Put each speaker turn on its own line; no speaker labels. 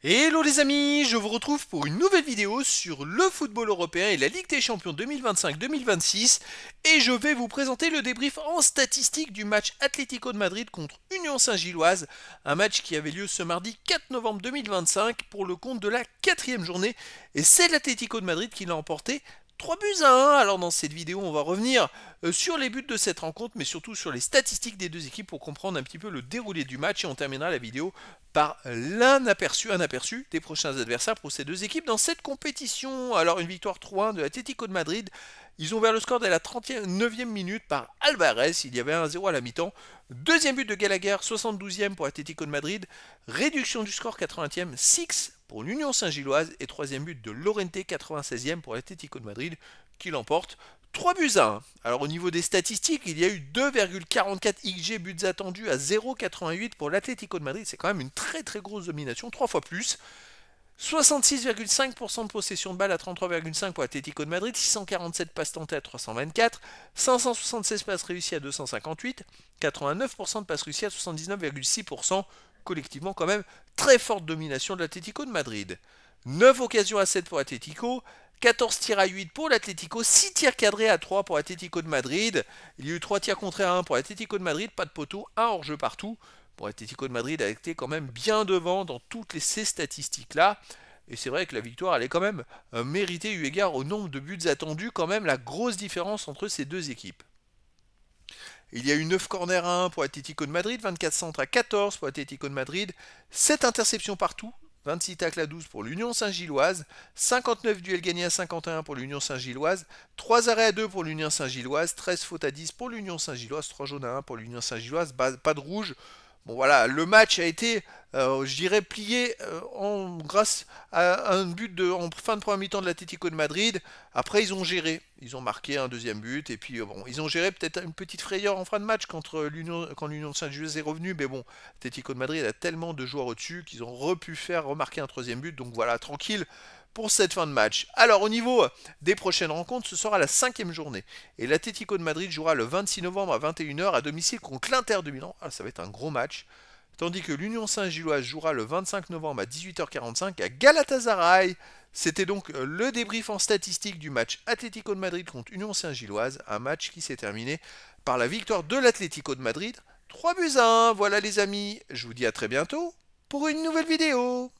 Hello les amis, je vous retrouve pour une nouvelle vidéo sur le football européen et la Ligue des Champions 2025-2026 et je vais vous présenter le débrief en statistique du match Atlético de Madrid contre Union Saint-Gilloise, un match qui avait lieu ce mardi 4 novembre 2025 pour le compte de la quatrième journée et c'est l'Atlético de Madrid qui l'a emporté 3 buts à 1. Alors dans cette vidéo, on va revenir sur les buts de cette rencontre, mais surtout sur les statistiques des deux équipes pour comprendre un petit peu le déroulé du match et on terminera la vidéo par un aperçu des prochains adversaires pour ces deux équipes dans cette compétition. Alors une victoire 3-1 de l'Atlético de Madrid. Ils ont ouvert le score dès la 39e minute par Alvarez, il y avait 1-0 à la mi-temps. Deuxième but de Gallagher, 72e pour l'Atlético de Madrid. Réduction du score 80e, 6 pour l'Union Saint-Gilloise. Et troisième but de Llorente, 96e pour l'Atlético de Madrid, qui l'emporte 3 buts à 1. Alors au niveau des statistiques, il y a eu 2,44 XG buts attendus à 0,88 pour l'Atlético de Madrid. C'est quand même une très très grosse domination, 3 fois plus. 66,5% de possession de balle à 33,5 pour l'Atlético de Madrid, 647 passes tentées à 324, 576 passes réussies à 258, 89% de passes réussies à 79,6%. Collectivement quand même très forte domination de l'Atlético de Madrid. 9 occasions à 7 pour l'Atlético, 14 tirs à 8 pour l'Atlético, 6 tirs cadrés à 3 pour l'Atlético de Madrid. Il y a eu 3 tirs contrés à 1 pour l'Atlético de Madrid, pas de poteau, 1 hors-jeu partout. Bon, l'Atlético de Madrid a été quand même bien devant dans toutes ces statistiques-là. Et c'est vrai que la victoire, elle est quand même méritée eu égard au nombre de buts attendus, quand même la grosse différence entre ces deux équipes. Il y a eu 9 corners à 1 pour l'Atlético de Madrid, 24 centres à 14 pour l'Atlético de Madrid, 7 interceptions partout, 26 tacles à 12 pour l'Union Saint-Gilloise, 59 duels gagnés à 51 pour l'Union Saint-Gilloise, 3 arrêts à 2 pour l'Union Saint-Gilloise, 13 fautes à 10 pour l'Union Saint-Gilloise, 3 jaunes à 1 pour l'Union Saint-Gilloise, pas de rouge. Bon voilà, le match a été, je dirais, plié grâce à un but en fin de première mi-temps de l'Atlético de Madrid. Après, ils ont géré, ils ont marqué un deuxième but, et puis bon, ils ont géré peut-être une petite frayeur en fin de match quand l'Union Saint-Gilloise est revenue, mais bon, l'Atlético de Madrid a tellement de joueurs au-dessus qu'ils ont pu faire remarquer un troisième but, donc voilà, tranquille pour cette fin de match. Alors au niveau des prochaines rencontres, ce sera la 5e journée. Et l'Atlético de Madrid jouera le 26 novembre à 21h à domicile contre l'Inter de Milan. Ah, ça va être un gros match. Tandis que l'Union Saint-Gilloise jouera le 25 novembre à 18h45 à Galatasaray. C'était donc le débrief en statistique du match Atlético de Madrid contre Union Saint-Gilloise. Un match qui s'est terminé par la victoire de l'Atlético de Madrid. 3 buts à 1. Voilà les amis. Je vous dis à très bientôt pour une nouvelle vidéo.